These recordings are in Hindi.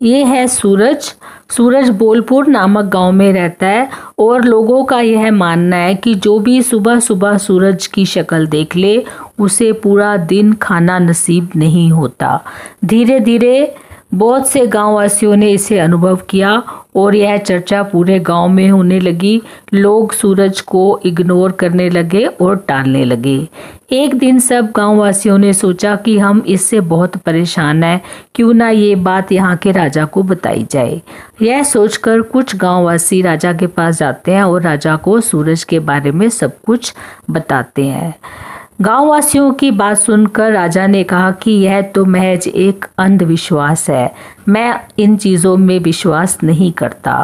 ये है सूरज। सूरज बोलपुर नामक गांव में रहता है और लोगों का यह मानना है कि जो भी सुबह सुबह सूरज की शक्ल देख ले उसे पूरा दिन खाना नसीब नहीं होता। धीरे धीरे बहुत से गांववासियों ने इसे अनुभव किया और यह चर्चा पूरे गांव में होने लगी। लोग सूरज को इग्नोर करने लगे और टालने लगे। एक दिन सब गांववासियों ने सोचा कि हम इससे बहुत परेशान हैं, क्यों ना ये बात यहाँ के राजा को बताई जाए। यह सोचकर कुछ गांववासी राजा के पास जाते हैं और राजा को सूरज के बारे में सब कुछ बताते हैं। गांववासियों की बात सुनकर राजा ने कहा कि यह तो महज एक अंधविश्वास है, मैं इन चीज़ों में विश्वास नहीं करता।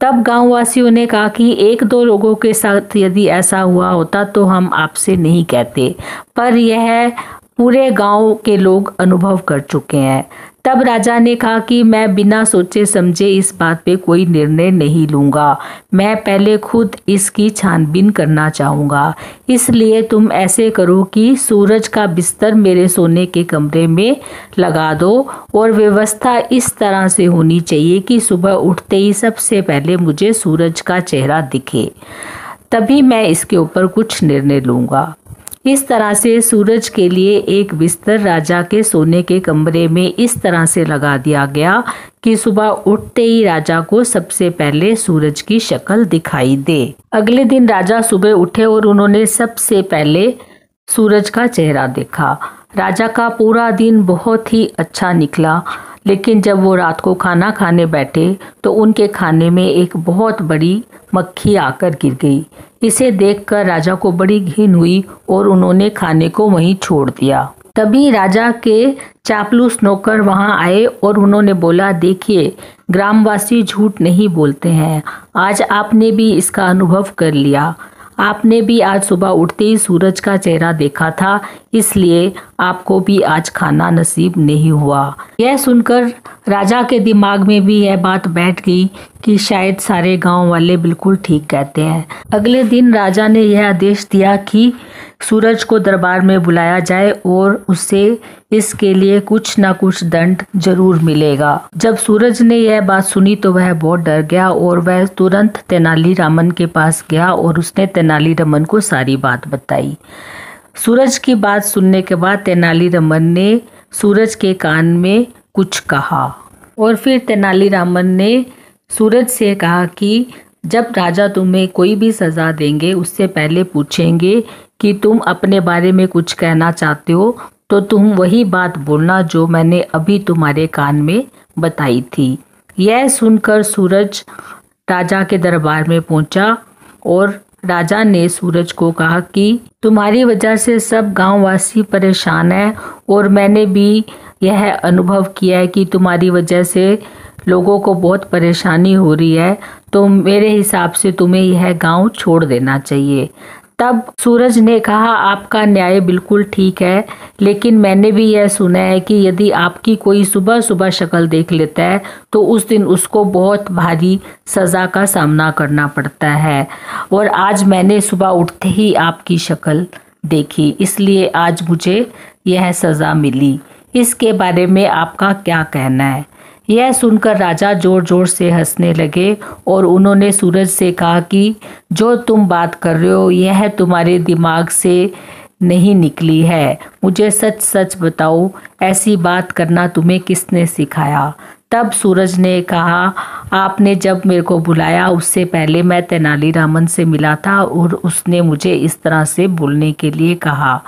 तब गांववासियों ने कहा कि एक दो लोगों के साथ यदि ऐसा हुआ होता तो हम आपसे नहीं कहते, पर यह पूरे गांव के लोग अनुभव कर चुके हैं। तब राजा ने कहा कि मैं बिना सोचे समझे इस बात पे कोई निर्णय नहीं लूँगा, मैं पहले खुद इसकी छानबीन करना चाहूँगा। इसलिए तुम ऐसे करो कि सूरज का बिस्तर मेरे सोने के कमरे में लगा दो और व्यवस्था इस तरह से होनी चाहिए कि सुबह उठते ही सबसे पहले मुझे सूरज का चेहरा दिखे, तभी मैं इसके ऊपर कुछ निर्णय लूँगा। इस तरह से सूरज के लिए एक बिस्तर राजा के सोने के कमरे में इस तरह से लगा दिया गया कि सुबह उठते ही राजा को सबसे पहले सूरज की शक्ल दिखाई दे। अगले दिन राजा सुबह उठे और उन्होंने सबसे पहले सूरज का चेहरा देखा। राजा का पूरा दिन बहुत ही अच्छा निकला, लेकिन जब वो रात को खाना खाने बैठे तो उनके खाने में एक बहुत बड़ी मक्खी आकर गिर गई। इसे देखकर राजा को बड़ी घिन हुई और उन्होंने खाने को वहीं छोड़ दिया। तभी राजा के चापलूस नौकर वहां आए और उन्होंने बोला, देखिए ग्रामवासी झूठ नहीं बोलते हैं, आज आपने भी इसका अनुभव कर लिया। आपने भी आज सुबह उठते ही सूरज का चेहरा देखा था, इसलिए आपको भी आज खाना नसीब नहीं हुआ। यह सुनकर राजा के दिमाग में भी यह बात बैठ गई कि शायद सारे गांव वाले बिल्कुल ठीक कहते हैं। अगले दिन राजा ने यह आदेश दिया कि सूरज को दरबार में बुलाया जाए और उससे इसके लिए कुछ ना कुछ दंड जरूर मिलेगा। जब सूरज ने यह बात सुनी तो वह बहुत डर गया और वह तुरंत तेनालीरामन के पास गया और उसने तेनालीरामन को सारी बात बताई। सूरज की बात सुनने के बाद तेनालीरामन ने सूरज के कान में कुछ कहा और फिर तेनालीरामन ने सूरज से कहा कि जब राजा तुम्हें कोई भी सज़ा देंगे उससे पहले पूछेंगे कि तुम अपने बारे में कुछ कहना चाहते हो तो तुम वही बात बोलना जो मैंने अभी तुम्हारे कान में बताई थी। यह सुनकर सूरज राजा के दरबार में पहुंचा और राजा ने सूरज को कहा कि तुम्हारी वजह से सब गांववासी परेशान हैं और मैंने भी यह अनुभव किया है कि तुम्हारी वजह से लोगों को बहुत परेशानी हो रही है, तो मेरे हिसाब से तुम्हें यह गांव छोड़ देना चाहिए। तब सूरज ने कहा, आपका न्याय बिल्कुल ठीक है, लेकिन मैंने भी यह सुना है कि यदि आपकी कोई सुबह सुबह शक्ल देख लेता है तो उस दिन उसको बहुत भारी सज़ा का सामना करना पड़ता है, और आज मैंने सुबह उठते ही आपकी शक्ल देखी, इसलिए आज मुझे यह सज़ा मिली। इसके बारे में आपका क्या कहना है? यह सुनकर राजा जोर जोर से हंसने लगे और उन्होंने सूरज से कहा कि जो तुम बात कर रहे हो यह तुम्हारे दिमाग से नहीं निकली है, मुझे सच सच बताओ, ऐसी बात करना तुम्हें किसने सिखाया? तब सूरज ने कहा, आपने जब मेरे को बुलाया उससे पहले मैं तेनालीरामन से मिला था और उसने मुझे इस तरह से बोलने के लिए कहा।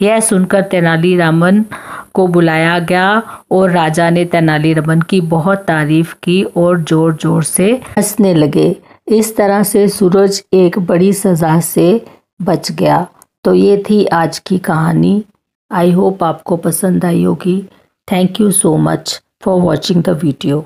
यह सुनकर तेनालीरामन को बुलाया गया और राजा ने तेनालीरामन की बहुत तारीफ की और जोर जोर से हंसने लगे। इस तरह से सूरज एक बड़ी सज़ा से बच गया। तो ये थी आज की कहानी। आई होप आपको पसंद आई होगी। Thank you so much for watching the video.